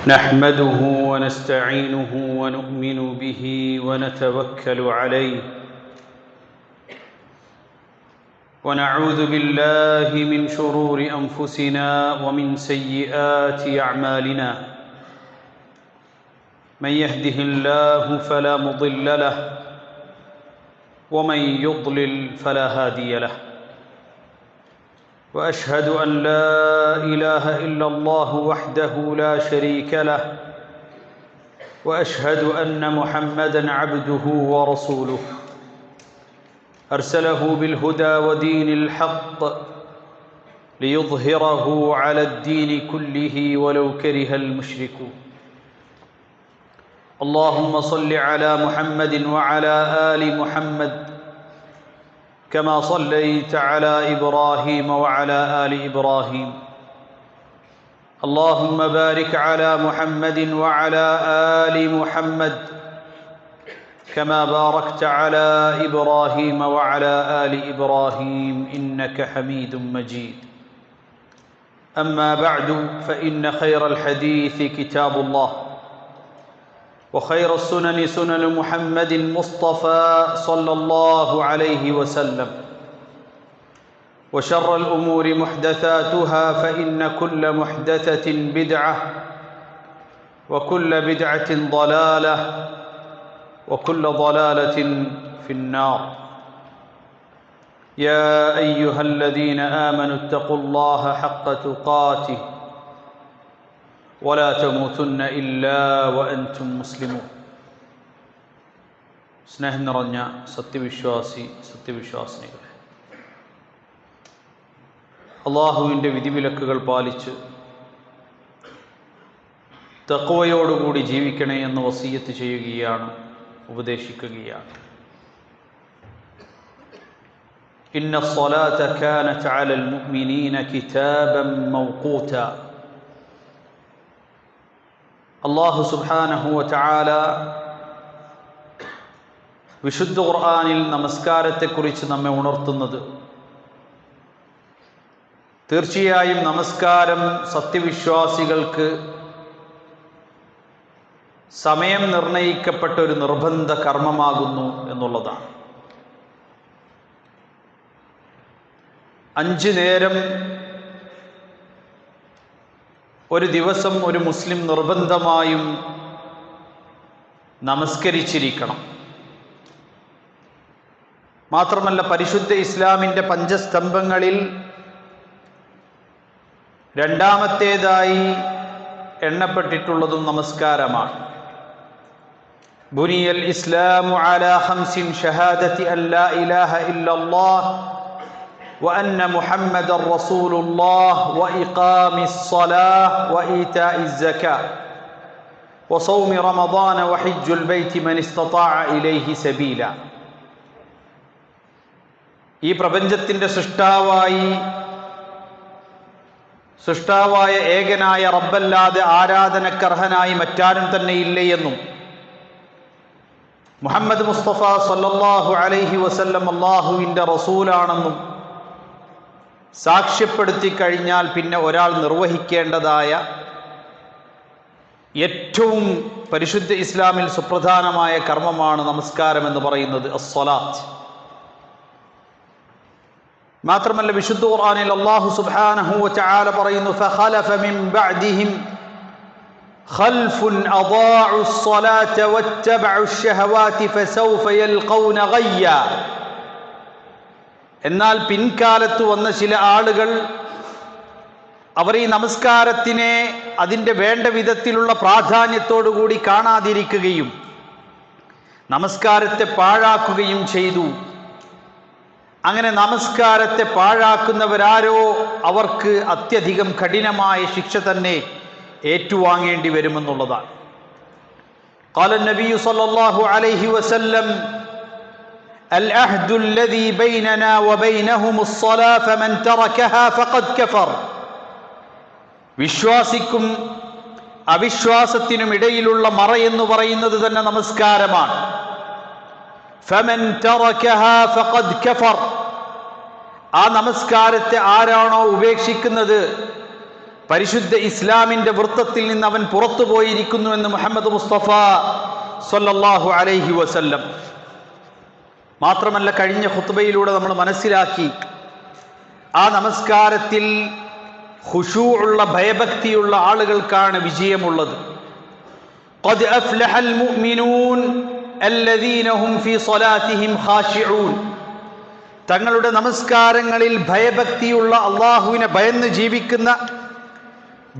نحمده ونستعينه ونؤمن به ونتوكل عليه ونعوذ بالله من شرور أنفسنا ومن سيئات أعمالنا من يهده الله فلا مضل له ومن يضلل فلا هادي له وأشهد أن لا إله إلا الله وحده لا شريك له وأشهد أن محمدًا عبده ورسوله أرسله بالهدى ودين الحق ليظهره على الدين كله ولو كره المشركون اللهم صل على محمد وعلى آل محمد كما صليت على إبراهيم وعلى آل إبراهيم اللهم بارك على محمد وعلى آل محمد كما باركت على إبراهيم وعلى آل إبراهيم إنك حميد مجيد أما بعد فإن خير الحديث كتاب الله وخير السنن سنن محمد مصطفى صلى الله عليه وسلم وشر الأمور محدثاتها فإن كل محدثة بدعة وكل بدعة ضلالة وكل ضلالة في النار يا أيها الذين آمنوا اتقوا الله حق تقاته ولا تموتن إلا وأنتم مسلمون സ്നേഹം നിറഞ്ഞ സത്യവിശ്വാസിനികളെ, അള്ളാഹുവിൻ്റെ വിധിവിലക്കുകൾ പാലിച്ച് തഖ്വയോടുകൂടി ജീവിക്കണേ എന്ന് വസിയ്യത്ത് ചെയ്യുകയാണ്, ഉപദേശിക്കുകയാണ്. ഇന്ന الصلاة كانت على المؤمنين كتابا موقوتا. അല്ലാഹു സുബ്ഹാനഹു വ തആല വിശുദ്ധ ഖുർആനിൽ നമസ്കാരത്തെക്കുറിച്ച് നമ്മെ ഉണർത്തുന്നത്, തീർച്ചയായും നമസ്കാരം സത്യവിശ്വാസികൾക്ക് സമയം നിർണയിക്കപ്പെട്ട ഒരു നിർബന്ധ കർമ്മമാകുന്നു എന്നുള്ളതാണ്. 5 നേരം ഒരു ദിവസം ഒരു മുസ്ലിം നിർബന്ധമായും നമസ്കരിച്ചിരിക്കണം. മാത്രമല്ല, പരിശുദ്ധ ഇസ്ലാമിൻ്റെ പഞ്ചസ്തംഭങ്ങളിൽ രണ്ടാമത്തേതായി എണ്ണപ്പെട്ടിട്ടുള്ളതും നമസ്കാരമാണ്. ബുനിയൽ ഇസ്ലാമു അലാ ഖംസിൻ ഷഹാദത്തി അൻ ലാ ഇലാഹ ഇല്ലല്ലാഹ് وأن محمد رسول الله وإقام الصلاة وإيتاء الزكاة وصوم رمضان وحج البيت من استطاع إليه سبيلا. ഈ പ്രപഞ്ചത്തിൻ്റെ സൃഷ്ടാവായ ഏകനായ റബ്ബല്ലാതെ ആരാധനക്കർഹനായി മറ്റാരും തന്നെ ഇല്ലയെന്നും മുഹമ്മദ് മുസ്തഫ സല്ലല്ലാഹു അലൈഹി വസല്ലം അല്ലാഹുവിൻ്റെ റസൂലാണെന്നും സാക്ഷ്യപ്പെടുത്തി കഴിഞ്ഞാൽ പിന്നെ ഒരാൾ നിർവഹിക്കേണ്ടതായ ഏറ്റവും പരിശുദ്ധ ഇസ്ലാമിൽ സുപ്രധാനമായ കർമ്മമാണ് നമസ്കാരം എന്ന് പറയുന്നത്, അസ്സലാത്ത്. മാത്രമല്ല, വിശുദ്ധ ഖുർആനിൽ അല്ലാഹു സുബ്ഹാനഹു വ തആല പറയുന്നു, ഫഖലഫ മിൻ ബഅദിഹിം ഖൽഫുൻ അദാഉ الصലാത വത്തബഉ الشهവാതി ഫസൗഫ യൽഖൗന ഗയ്യ. എന്നാൽ പിൻകാലത്ത് വന്ന ചില ആളുകൾ അവർ ഈ നമസ്കാരത്തിനെ അതിൻ്റെ വേണ്ട വിധത്തിലുള്ള പ്രാധാന്യത്തോടുകൂടി കാണാതിരിക്കുകയും നമസ്കാരത്തെ പാഴാക്കുകയും ചെയ്തു. അങ്ങനെ നമസ്കാരത്തെ പാഴാക്കുന്നവരാരോ അവർക്ക് അത്യധികം കഠിനമായ ശിക്ഷ തന്നെ ഏറ്റുവാങ്ങേണ്ടി വരുമെന്നുള്ളതാണ്. ഖാല നബി സല്ലല്ലാഹു അലൈഹി വസല്ലം العهد الذي بيننا وبينهم الصلاة فمن تركها فقد كفر. വിശ്വാസിക്കും അവിശ്വാസത്തിനും ഇടയിലുള്ള മറ എന്ന് പറയുന്നത് തന്നെ നമസ്കാരമാണ്. فمن تركها فقد كفر. ആ നമസ്കാരത്തെ ആരാണോ ഉപേക്ഷിക്കുന്നത് പരിശുദ്ധ ഇസ്ലാമിന്റെ വൃത്തത്തിൽ നിന്ന് അവൻ പുറത്തുപോയിരിക്കുന്നു എന്ന് മുഹമ്മദ് മുസ്തഫ സ്വല്ലല്ലാഹു അലൈഹി വസല്ലം. മാത്രമല്ല, കഴിഞ്ഞ ഖുത്ബയിലൂടെ നമ്മൾ മനസ്സിലാക്കി, ആ നമസ്കാരത്തിൽ ഖുശൂഉള്ള ഭയഭക്തിയുള്ള ആളുകൾക്കാണ് വിജയമുള്ളത്. ഖദ് അഫ്ലഹൽ മുഅ്മിനൂൻ അല്ലദീന ഹും ഫീ സ്വലാത്തിഹിം ഖാശിഊൻ. തങ്ങളുടെ നമസ്കാരങ്ങളിൽ ഭയഭക്തിയുള്ള, അള്ളാഹുവിനെ ഭയന്ന് ജീവിക്കുന്ന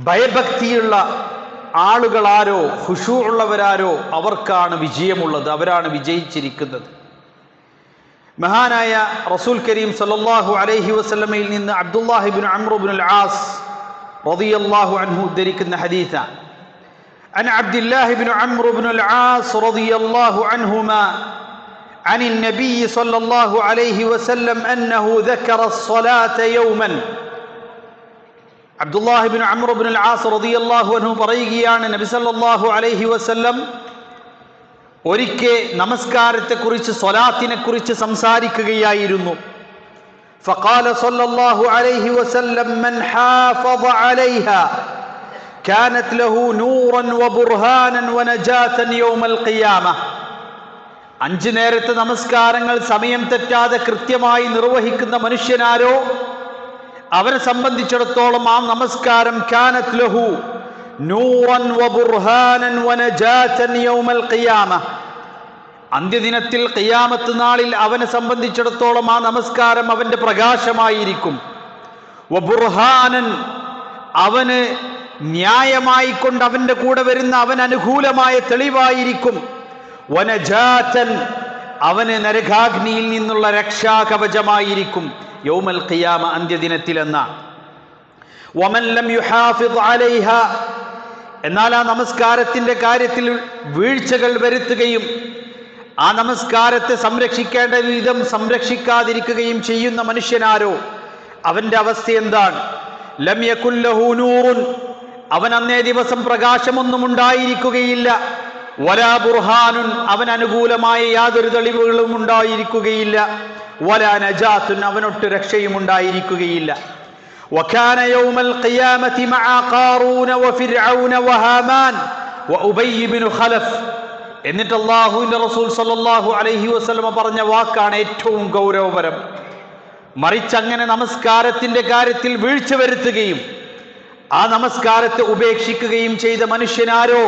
ഭയഭക്തിയുള്ള ആളുകളാരോ, ഖുശൂഉള്ളവരാരോ അവർക്കാണ് വിജയമുള്ളത്, അവരാണ് വിജയിച്ചിരിക്കുന്നത്. മഹാനായ റസൂൽ കരീം സല്ലല്ലാഹു അലൈഹി വസല്ലമയിൽ നിന്ന് അബ്ദുല്ലാഹി ഇബ്നു അംർ ഇബ്നുൽ ആസ് റളിയല്ലാഹു അൻഹു ഉദ്ധരിക്കുന്ന ഹദീസാണ്. അൻ അബ്ദുല്ലാഹി ഇബ്നു അംർ ഇബ്നുൽ ആസ് റളിയല്ലാഹു അൻഹുമാ عن النبي صلى الله عليه وسلم أنه ذكر الصلاة يوما. അബ്ദുല്ലാഹി ഇബ്നു അംർ ഇബ്നുൽ ആസ് റളിയല്ലാഹു അൻഹു പറയുകയാണ്, നബി സല്ലല്ലാഹു അലൈഹി വസല്ലം ഒരിക്കൽ നമസ്കാരത്തെക്കുറിച്ച്, സ്വലാത്തിനെക്കുറിച്ച് സംസാരിക്കുകയായിരുന്നു. فقال صلى الله عليه وسلم من حافظ عليها كانت له نورا وبرهانا ونجاة يوم القيامة. 5 നേരത്തെ നമസ്കാരങ്ങൾ സമയം തെറ്റാതെ കൃത്യമായി നിർവഹിക്കുന്ന മനുഷ്യനാരോ അവരെ സംബന്ധിച്ചിടത്തോളം ആ നമസ്കാരം കാനത് ലഹു നൂറൻ വബുർഹാനൻ വനജാതൻ യൗമൽ ഖിയാമ. അന്ത്യദിനത്തിൽ ഖിയാമത്ത് നാളിൽ അവനെ സംബന്ധിച്ചിടത്തോളം ആ നമസ്കാരം അവന്റെ പ്രകാശമായിരിക്കും. വബുർഹാനൻ, അവന് ന്യായമായി കൊണ്ട് അവന്റെ കൂടെ വരുന്ന അവൻ അനുകൂലമായ തെളിവായിരിക്കും. വനജാതൻ, അവന് നരകാഗ്നിയിൽ നിന്നുള്ള രക്ഷാകവചമായിരിക്കും യൗമൽ ഖിയാമ, അന്ത്യദിനത്തിലെന്ന. വമൻ ലം യുഹാഫിദ് അലൈഹ, എന്നാൽ ആ നമസ്കാരത്തിന്റെ കാര്യത്തിൽ വീഴ്ചകൾ വരുത്തുകയും ആ നമസ്കാരത്തെ സംരക്ഷിക്കേണ്ട വിധം സംരക്ഷിക്കാതിരിക്കുകയും ചെയ്യുന്ന മനുഷ്യനാരോ അവന്റെ അവസ്ഥ എന്താണ്? ലം യകുൽ ലഹു നൂറുൻ, അവൻ അന്നേ ദിവസം പ്രകാശമൊന്നും ഉണ്ടായിരിക്കുകയില്ല. വലാ ബുർഹാനുൻ, അവൻ അനുകൂലമായ യാതൊരു തെളിവുകളും ഉണ്ടായിരിക്കുകയില്ല. വലാ നജാത്തുൻ, അവനൊട്ട് രക്ഷയും ഉണ്ടായിരിക്കുകയില്ല. വകാന യൗമൽ ഖിയാമത്തി മഅ ഖാറൂന വഫിർഔന വഹാമാൻ വഉബയ്യ് ഇബ്നു ഖലഫ്. എന്നിട്ട് അല്ലാഹുവിന്റെ റസൂൽ സല്ലല്ലാഹു അലൈഹി വസല്ലം പറഞ്ഞ വാക്കാണ് ഏറ്റവും ഗൗരവപരം. മറിച്ച് അങ്ങനെ നമസ്കാരത്തിന്റെ കാര്യത്തിൽ വീഴ്ച വരുത്തുകയും ആ നമസ്കാരത്തെ ഉപേക്ഷിക്കുകയും ചെയ്ത മനുഷ്യനാരോ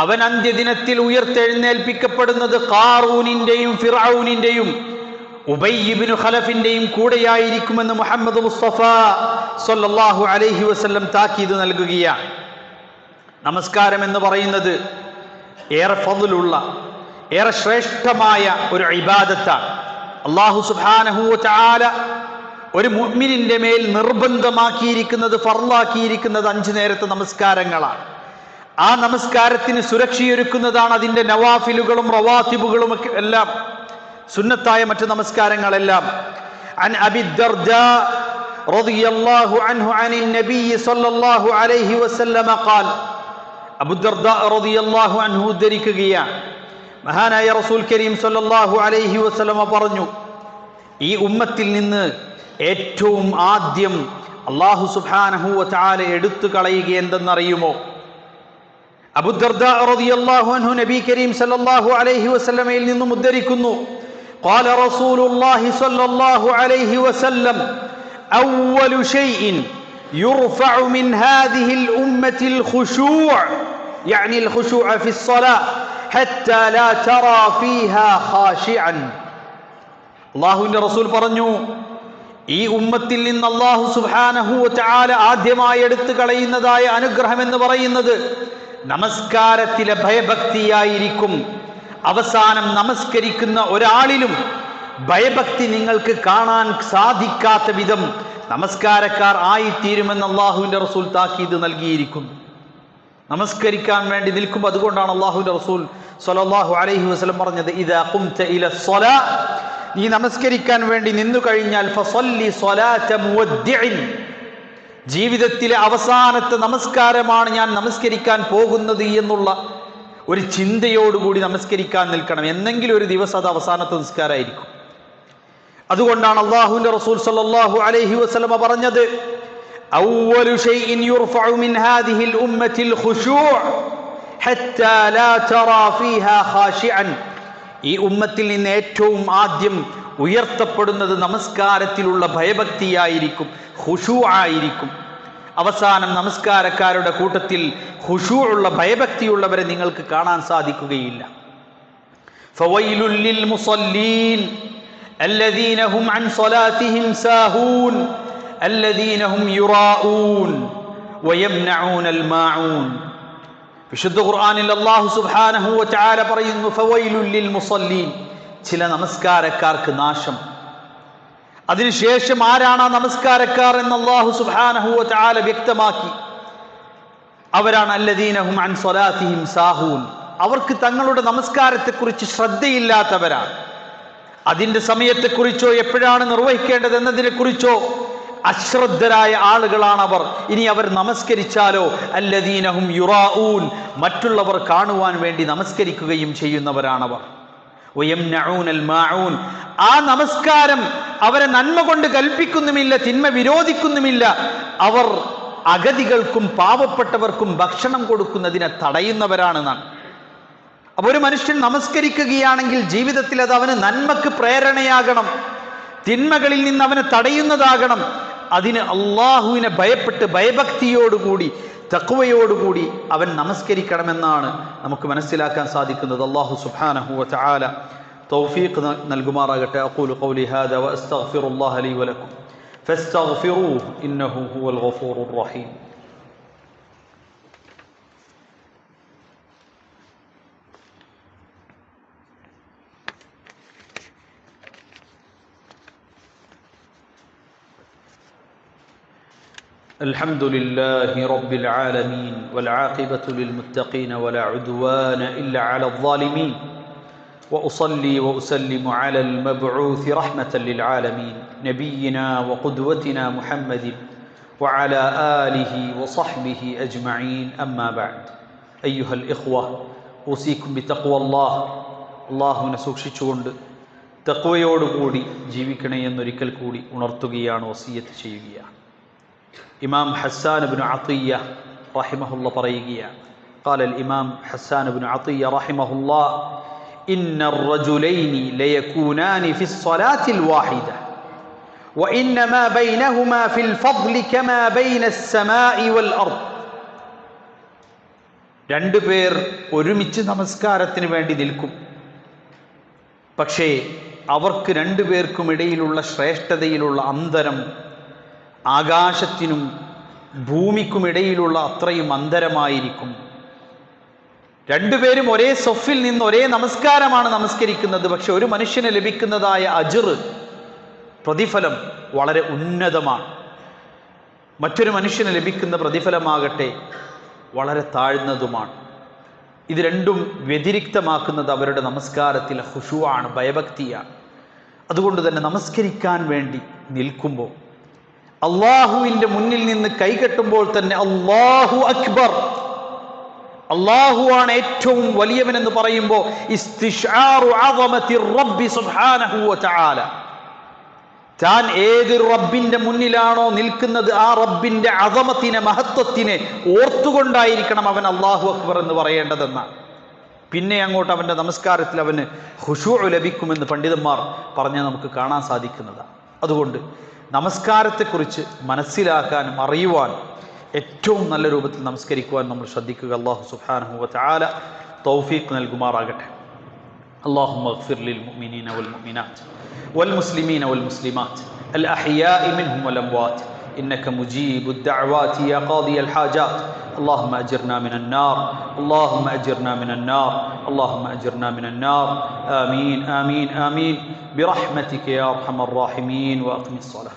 അവൻ അന്ത്യദിനത്തിൽ ഉയർത്തെഴുന്നേൽപ്പിക്കപ്പെടുന്നത് ഖാറൂനിന്റെയും ഫിർഔനിന്റെയും ഉബയ്യ് ഇബ്നു ഖലഫിന്റെയും കൂടെയായിരിക്കുമെന്ന് മുഹമ്മദ് മുസ്തഫ സല്ലല്ലാഹു അലൈഹി വസല്ലം താക്കീത് നൽകുകയാണ്. നമസ്കാരം എന്ന് പറയുന്നത് ഏറെ ഫദ്ലുള്ള, ഏറെ ശ്രേഷ്ഠമായ ഒരു ഇബാദത്താണ്. അല്ലാഹു സുബ്ഹാനഹു വ തആല ഒരു മുഅ്മിനിന്റെ മേൽ നിർബന്ധമാക്കിയിരിക്കുന്നത്, ഫർളാക്കിയിരിക്കുന്നത് 5 നേരത്തെ നമസ്കാരങ്ങളാണ്. ആ നമസ്കാരത്തിന് സുരക്ഷയൊരുക്കുന്നതാണ് അതിൻ്റെ നവാഫിലുകളും റവാത്തിബുകളും ഒക്കെ എല്ലാം, സുന്നത്തായ മറ്റു നമസ്കാരങ്ങളെല്ലാം. അൻ അബി ദർദാ റളിയല്ലാഹു അൻഹു അനിൻ നബി സല്ലല്ലാഹു അലൈഹി വസല്ലം ഖാൽ. അബൂ ദർദാ റളിയല്ലാഹു അൻഹു ഉദ്ധരിക്കുകയാണ്, മഹാനായ റസൂൽ കരീം സല്ലല്ലാഹു അലൈഹി വസല്ലം പറഞ്ഞു, ഈ ഉമ്മത്തിൽ നിന്ന് ഏറ്റവും ആദ്യം അല്ലാഹു സുബ്ഹാനഹു വ തആല എടുത്തു കളയുക എന്തെന്നറിയുമോ? അബൂ ദർദാ റളിയല്ലാഹു അൻഹു നബി കരീം സല്ലല്ലാഹു അലൈഹി വസല്ലമയിൽ നിന്നും ഉദ്ധരിക്കുന്നു, ഖാല റസൂലുള്ളാഹി സല്ലല്ലാഹു അലൈഹി വസല്ലം അവ്വലു ഷൈഇൻ യുർഫഉ മിൻ ഹാദിഹിൽ ഉമ്മത്തിൽ ഖുശൂഅ, യഅനി അൽ ഖുശൂഅ ഫി الصلاة ഹത്താ ലാ തറാ ഫീഹാ ഖാശിഅൻ. അല്ലാഹുവിന്റെ റസൂൽ പറഞ്ഞു, ഈ ഉമ്മത്തിൽ നിന്ന് അല്ലാഹു സുബ്ഹാനഹു വ തആല ആദ്യമായി എടുത്തു കളയുന്നതായ അനുഗ്രഹം എന്ന് പറയുന്നത് നമസ്കാരത്തിലെ ഭയഭക്തിയായിരിക്കും. അവസാനം നമസ്കരിക്കുന്ന ഒരാളിലും ഭയഭക്തി നിങ്ങൾക്ക് കാണാൻ സാധിക്കാത്ത വിധം നമസ്കാരക്കാർ ആയിത്തീരുമെന്ന് അല്ലാഹുവിന്റെ റസൂൽ താക്കീത് നൽകിയിരിക്കുന്നു. നമസ്കരിക്കാൻ വേണ്ടി നിൽക്കുമ്പോൾ, അതുകൊണ്ടാണ് അല്ലാഹുവിന്റെ റസൂൽ സ്വല്ലല്ലാഹു അലൈഹി വസല്ലം പറഞ്ഞത്, ഇദാ ഖുംത ഇല സ്വലാ, നീ നമസ്കരിക്കാൻ വേണ്ടി നിന്നു കഴിഞ്ഞാൽ ഫസല്ലി സ്വലാത മുവദ്ദിഇൻ, ജീവിതത്തിലെ അവസാനത്തെ നമസ്കാരമാണ് ഞാൻ നമസ്കരിക്കാൻ പോകുന്നത് എന്നുള്ള ഒരു ചിന്തയോടുകൂടി നമസ്കരിക്കാൻ നിൽക്കണം. എന്നെങ്കിലും ഒരു ദിവസം അത് അവസാനത്തെ നിസ്കാരമായിരിക്കും. അതുകൊണ്ടാണ് അല്ലാഹുവിന്റെ റസൂൽ സല്ലല്ലാഹു അലൈഹി വസല്ലം പറഞ്ഞത്, അവ്വലു ശൈഇൻ യുർഫഉ മിൻ ഹാദിഹിൽ ഉമ്മത്തിൽ ഖുശൂഅ് ഹത്താ ലാ തറാ ഫീഹാ ഖാശിഅൻ. ഈ ഉമ്മത്തിൽ നിന്ന് ഏറ്റവും ആദ്യം ഉയർത്തപ്പെടുന്നത് നമസ്കാരത്തിലുള്ള ഭയഭക്തിയായിരിക്കും, ഖുശൂഅ് ആയിരിക്കും. അവസാനം നമസ്കാരക്കാരുടെ കൂട്ടത്തിൽ ഖുശൂഉള്ള ഭയഭക്തിയുള്ളവരെ നിങ്ങൾക്ക് കാണാൻ സാധിക്കുകയില്ല. ഫവൈലുൽ ലിൽ മുസല്ലീൻ الذين هم عن صلاتهم ساهون الذين هم يراءون ويمنعون الماعون. വിശുദ്ധ ഖുർആനിൽ അല്ലാഹു സുബ്ഹാനഹു വ തആല പറയുന്നു ഫവൈലുൽ ലിൽ മുസല്ലീൻ, ചില നമസ്കാരക്കാർക്ക് നാശം. അതിനുശേഷം ആരാണ് ആ നമസ്കാരക്കാർ എന്ന് അല്ലാഹു സുബ്ഹാനഹു വ തആല വ്യക്തമാക്കി. അവരാണ് അല്ലദീന ഹും അൻ സ്വലാത്തിഹിം സാഹൂൻ, അവർക്ക് തങ്ങളുടെ നമസ്കാരത്തെക്കുറിച്ച് ശ്രദ്ധയില്ലാത്തവരാണ്. അതിൻ്റെ സമയത്തെക്കുറിച്ചോ എപ്പോഴാണ് നിർവഹിക്കേണ്ടത് എന്നതിനെക്കുറിച്ചോ അശ്രദ്ധരായ ആളുകളാണവർ. ഇനി അവർ നമസ്കരിച്ചാലോ അല്ലദീനഹും യുറാഊൻ, മറ്റുള്ളവർ കാണുവാൻ വേണ്ടി നമസ്കരിക്കുകയും ചെയ്യുന്നവരാണവർ. വയംനഊനൽ മാഊൻ, ആ നമസ്കാരം അവരെ നന്മ കൊണ്ട് കൽപ്പിക്കുന്നുമില്ല, തിന്മ വിരോധിക്കുന്നുമില്ല. അവർ അഗതികൾക്കും പാവപ്പെട്ടവർക്കും ഭക്ഷണം കൊടുക്കുന്നതിനെ തടയുന്നവരാണെന്നാണ്. അപ്പോൾ ഒരു മനുഷ്യൻ നമസ്കരിക്കുകയാണെങ്കിൽ ജീവിതത്തിൽ അത് അവന് നന്മക്ക് പ്രേരണയാകണം, തിന്മകളിൽ നിന്ന് അവനെ തടയുന്നതാകണം. അതിന് അള്ളാഹുവിനെ ഭയപ്പെട്ട് ഭയഭക്തിയോടുകൂടി തഖ്വയോടുകൂടി അവൻ നമസ്കരിക്കണമെന്നാണ് നമുക്ക് മനസ്സിലാക്കാൻ സാധിക്കുന്നത്. അല്ലാഹു സുബ്ഹാനഹു വ തആല തൗഫീഖ് നൽകുമാറാകട്ടെ. അഖൂലു ഖൗലി ഹാദാ വ അസ്തഗ്ഫിറുല്ലാഹ ലി വ ലക്കും ഫസ്തഗ്ഫിറൂഹു ഇന്നഹു ഹുവൽ ഗഫൂറുർ റഹീം. الحمد لله رب العالمين والعاقبة للمتقين ولا عدوان إلا على الظالمين وأصلي وأسلم على المبعوث رحمة للعالمين نبينا وقدوتنا محمد وعلى آله وصحبه أجمعين أما بعد أيها الإخوة أوصيكم بتقوى الله. അള്ളാഹുവിനെ സൂക്ഷിച്ചുകൊണ്ട് തഖ്വയോടുകൂടി ജീവിക്കണേ എന്നൊരിക്കൽ കൂടി ഉണർത്തുകയാണ്, വസിയത്ത് ചെയ്യുകയാണ്. ഇമാം ഹസ്സാൻ ഇബ്നു അത്തിയ്യ റഹിമഹുല്ലാഹ് പറയുകയാണ്, قال الإمام حسان بن عطية رحمه الله إن الرجلين ليكونان في الصلاة الواحدة وإنما بينهما في الفضل كما بين السماء والأرض. രണ്ടുപേർ ഒരുമിച്ച് നമസ്കാരത്തിന് വേണ്ടി നിൽക്കും, പക്ഷേ അവർക്ക് രണ്ടുപേർക്കും ഇടയിലുള്ള ശ്രേഷ്ഠതയിലുള്ള അന്തരം ആകാശത്തിനും ഭൂമിക്കുമിടയിലുള്ള അത്രയും അന്തരമായിരിക്കും. രണ്ടുപേരും ഒരേ സൊഫിൽ നിന്ന് ഒരേ നമസ്കാരമാണ് നമസ്കരിക്കുന്നത്, പക്ഷെ ഒരു മനുഷ്യന് ലഭിക്കുന്നതായ അജ്ർ, പ്രതിഫലം വളരെ ഉന്നതമാണ്. മറ്റൊരു മനുഷ്യന് ലഭിക്കുന്ന പ്രതിഫലമാകട്ടെ വളരെ താഴ്ന്നതുമാണ്. ഇത് രണ്ടും വ്യതിരിക്തമാക്കുന്നത് അവരുടെ നമസ്കാരത്തിൽ ഖുശൂആണ്, ഭയഭക്തിയാണ്. അതുകൊണ്ട് തന്നെ നമസ്കരിക്കാൻ വേണ്ടി നിൽക്കുമ്പോൾ അള്ളാഹുവിൻ്റെ മുന്നിൽ നിന്ന് കൈകെട്ടുമ്പോൾ തന്നെ അല്ലാഹു അക്ബർ, അള്ളാഹുവാണ് ഏറ്റവും വലിയവനെന്ന് പറയുമ്പോൾ ഇസ്തിശ്ആറു അളമത്തി റബ്ബി സുബ്ഹാനഹു വ തആല, താൻ ഏത് റബ്ബിന്റെ മുന്നിലാണോ നിൽക്കുന്നത് ആ റബ്ബിന്റെ അളമത്തിനെ, മഹത്വത്തിനെ ഓർത്തുകൊണ്ടായിരിക്കണം അവൻ അല്ലാഹു അക്ബർ എന്ന് പറയേണ്ടതെന്നാണ്. പിന്നെ അങ്ങോട്ട് അവൻ്റെ നമസ്കാരത്തിൽ അവന് ഖുശൂഉ ലഭിക്കുമെന്ന് പണ്ഡിതന്മാർ പറഞ്ഞ് നമുക്ക് കാണാൻ സാധിക്കുന്നതാണ്. അതുകൊണ്ട് നമസ്കാരത്തെക്കുറിച്ച് മനസ്സിലാക്കാനും അറിയുവാനും ഏറ്റവും നല്ല രൂപത്തിൽ നമസ്കരിക്കുവാൻ നമ്മൾ ശ്രദ്ധിക്കുക. അല്ലാഹു സുബ്ഹാനഹു വ തആല തൗഫീഖ് നൽകുമാറാകട്ടെ. اللهم اغفر للمؤمنين والمؤمنات والمسلمين والمسلمات الأحياء منهم والأموات إنك مجيب الدعوات يا قاضي الحاجات. اللهم أجرنا من النار، اللهم أجرنا من النار، اللهم أجرنا من النار. آمين آمين آمين برحمتك يا أرحم الراحمين. وأقم الصلاة.